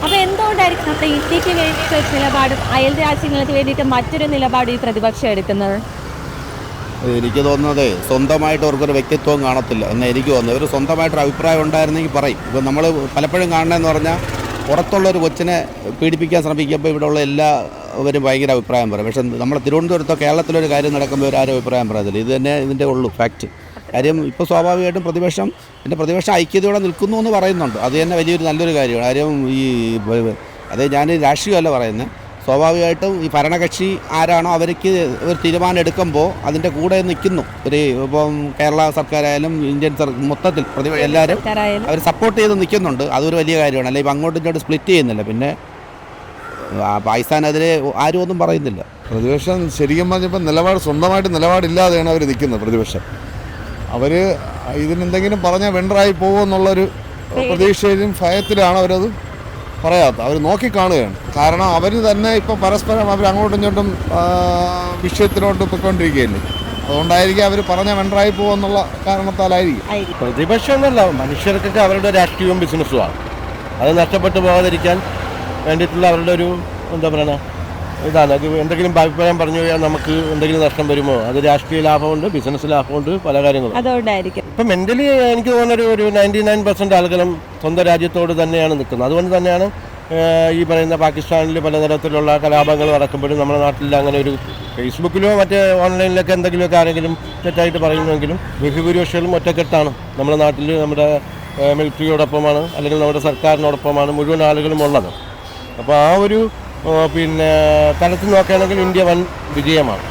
അപ്പോൾ എന്തുകൊണ്ടായിരിക്കും നമ്മുടെ ഇന്ത്യക്ക് വേണ്ടിയിട്ട് ഒരു നിലപാടും അയൽ രാജ്യങ്ങൾക്ക് വേണ്ടിയിട്ട് മറ്റൊരു നിലപാട് ഈ പ്രതിപക്ഷം എടുക്കുന്നത്? എനിക്ക് തോന്നുന്നത് സ്വന്തമായിട്ട് അവർക്കൊരു വ്യക്തിത്വം കാണത്തില്ല എന്ന് എനിക്ക് തോന്നുന്നത്. ഒരു സ്വന്തമായിട്ടൊരു അഭിപ്രായം ഉണ്ടായിരുന്നെങ്കിൽ പറയും. ഇപ്പോൾ നമ്മൾ പലപ്പോഴും കാണണമെന്ന് പറഞ്ഞാൽ പുറത്തുള്ളൊരു കൊച്ചിനെ പീഡിപ്പിക്കാൻ ശ്രമിക്കുമ്പോൾ ഇവിടെയുള്ള എല്ലാവരും ഭയങ്കര അഭിപ്രായം പറയും. പക്ഷേ നമ്മുടെ തിരുവനന്തപുരത്തോ കേരളത്തിലൊരു കാര്യം നടക്കുമ്പോൾ ഇവരാരും അഭിപ്രായം പറയത്തില്ല. ഇത് തന്നെ ഇതിൻ്റെ ഉള്ളൂ ഫാക്റ്റ്. കാര്യം ഇപ്പോൾ സ്വാഭാവികമായിട്ടും പ്രതിപക്ഷം ഐക്യതയോടെ നിൽക്കുന്നു എന്ന് പറയുന്നുണ്ട്. അത് തന്നെ വലിയൊരു നല്ലൊരു കാര്യമാണ്. കാര്യം അത് ഞാൻ രാഷ്ട്രീയമല്ല പറയുന്നത്. സ്വാഭാവികമായിട്ടും ഈ ഭരണകക്ഷി ആരാണോ അവർക്ക് ഒരു തീരുമാനം എടുക്കുമ്പോൾ അതിൻ്റെ കൂടെ നിൽക്കുന്നു. ഇപ്പം കേരള സർക്കാരായാലും ഇന്ത്യൻ മൊത്തത്തിൽ എല്ലാവരും അവർ സപ്പോർട്ട് ചെയ്ത് നിൽക്കുന്നുണ്ട്. അതൊരു വലിയ കാര്യമാണ്. അല്ലെങ്കിൽ ഇപ്പം അങ്ങോട്ടും ഇങ്ങോട്ട് സ്പ്ലിറ്റ് ചെയ്യുന്നില്ല. പിന്നെ പാകിസ്ഥാനെതിരെ ആരും ഒന്നും പറയുന്നില്ല. പ്രതിപക്ഷം ശരിക്കും പറഞ്ഞപ്പോൾ സ്വന്തമായിട്ട് നിലപാടില്ലാതെയാണ് അവർ നിൽക്കുന്നത്. പ്രതിപക്ഷം അവർ ഇതിനെന്തെങ്കിലും പറഞ്ഞാൽ വെണ്ടറായി പോകുമെന്നുള്ളൊരു പ്രതീക്ഷയിലും ഭയത്തിലാണ് അവരത് പറയാത്ത. അവർ നോക്കിക്കാണുകയാണ്. കാരണം അവർ തന്നെ ഇപ്പോൾ പരസ്പരം അവർ അങ്ങോട്ടും ഇങ്ങോട്ടും വിഷയത്തിലോട്ട് പൊയ്ക്കൊണ്ടിരിക്കുകയല്ലേ. അതുകൊണ്ടായിരിക്കും അവർ പറഞ്ഞ വെണ്ടറായി പോകുമെന്നുള്ള കാരണത്താലായിരിക്കും. പ്രതിപക്ഷം എന്നല്ല, മനുഷ്യർക്കൊക്കെ അവരുടെ രാഷ്ട്രീയവും ബിസിനസ്സുമാണ്. അത് നഷ്ടപ്പെട്ടു പോകാതിരിക്കാൻ വേണ്ടിയിട്ടുള്ള അവരുടെ ഒരു എന്താ പറയുക ഇതാണ്. അത് എന്തെങ്കിലും അഭിപ്രായം പറഞ്ഞു കഴിഞ്ഞാൽ നമുക്ക് എന്തെങ്കിലും നഷ്ടം വരുമോ, അത് രാഷ്ട്രീയ ലാഭമുണ്ട്, ബിസിനസ് ലാഭമുണ്ട്, പല കാര്യങ്ങളും. അതുകൊണ്ടായിരിക്കും ഇപ്പം മെൻ്റലി എനിക്ക് തോന്നുന്ന ഒരു 99% ആളുകളും സ്വന്തം രാജ്യത്തോട് തന്നെയാണ് നിൽക്കുന്നത്. അതുകൊണ്ട് തന്നെയാണ് ഈ പറയുന്ന പാകിസ്ഥാനിൽ പലതരത്തിലുള്ള കലാപങ്ങൾ നടക്കുമ്പോഴും നമ്മുടെ നാട്ടിൽ അങ്ങനെ ഒരു ഫേസ്ബുക്കിലോ മറ്റേ ഓൺലൈനിലൊക്കെ എന്തെങ്കിലുമൊക്കെ ആരെങ്കിലും തെറ്റായിട്ട് പറയുന്നുവെങ്കിലും ബഹുഭൂരിപക്ഷവും ഒറ്റക്കെട്ടാണ്. നമ്മുടെ നാട്ടിൽ നമ്മുടെ മിലിറ്ററിയോടൊപ്പമാണ്, അല്ലെങ്കിൽ നമ്മുടെ സർക്കാരിനോടൊപ്പമാണ് മുഴുവൻ ആളുകളും ഉള്ളത്. അപ്പോൾ ആ ഒരു തലത്തിൽ നോക്കുകയാണെങ്കിൽ ഇന്ത്യ വൻ വിജയമാണ്.